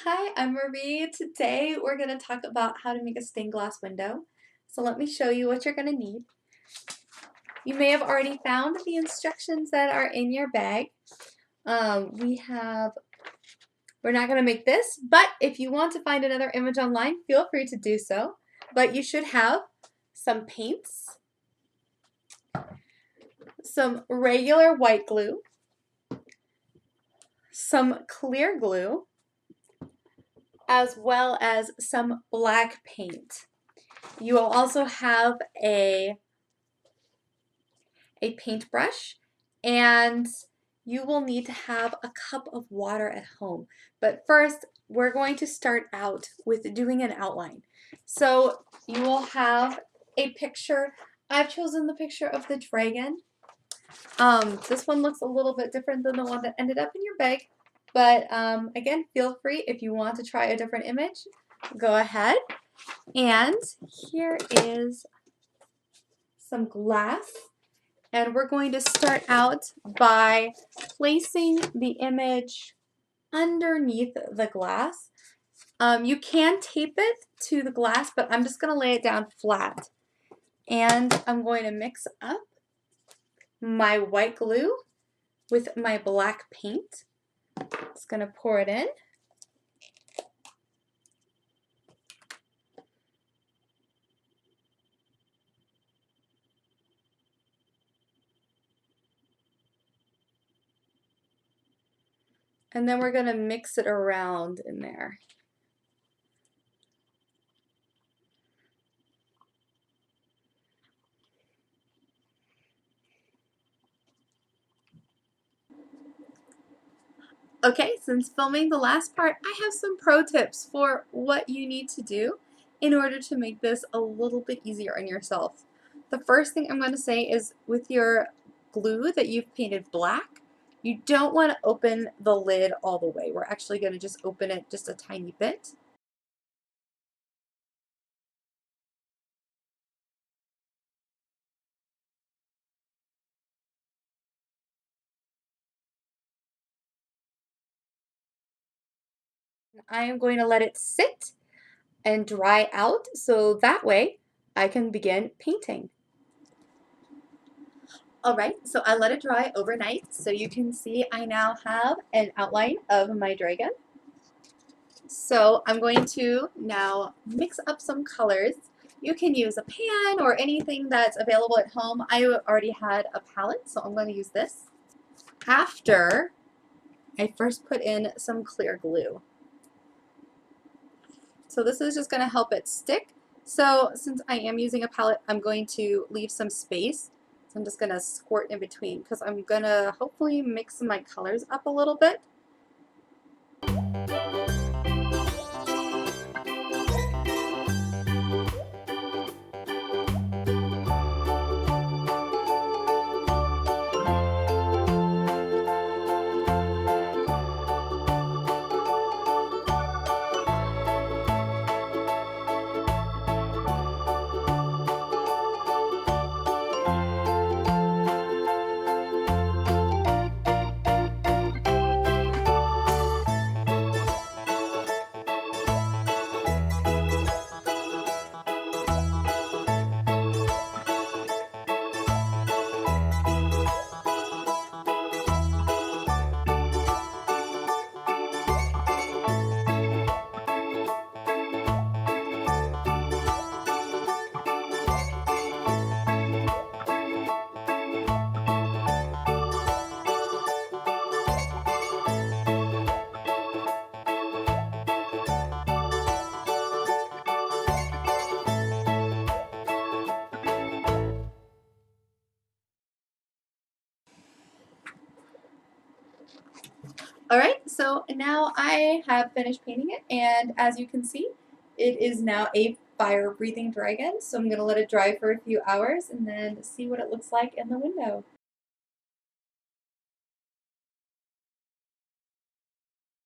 Hi, I'm Marie. Today we're going to talk about how to make a stained glass window. So let me show you what you're going to need. You may have already found the instructions that are in your bag. We're not going to make this, but if you want to find another image online, feel free to do so. But you should have some paints, some regular white glue, some clear glue, as well as some black paint. You will also have a paintbrush, and you will need to have a cup of water at home. But first, we're going to start out with doing an outline. So you will have a picture. I've chosen the picture of the dragon. This one looks a little bit different than the one that ended up in your bag. But again, feel free if you want to try a different image, go ahead. And here is some glass. And we're going to start out by placing the image underneath the glass. You can tape it to the glass, but I'm just going to lay it down flat. And I'm going to mix up my white glue with my black paint. Just going to pour it in. And then we're going to mix it around in there. Okay, since filming the last part, I have some pro tips for what you need to do in order to make this a little bit easier on yourself. The first thing I'm going to say is with your glue that you've painted black, you don't want to open the lid all the way. We're actually going to just open it just a tiny bit. I am going to let it sit and dry out so that way I can begin painting. Alright, so I let it dry overnight, so you can see I now have an outline of my dragon. So I'm going to now mix up some colors. You can use a pan or anything that's available at home. I already had a palette, so I'm going to use this. After I first put in some clear glue. So this is just going to help it stick. So since I am using a palette, I'm going to leave some space. So I'm just going to squirt in between because I'm going to hopefully mix my colors up a little bit. Alright, so now I have finished painting it, and as you can see, it is now a fire-breathing dragon. So I'm going to let it dry for a few hours and then see what it looks like in the window.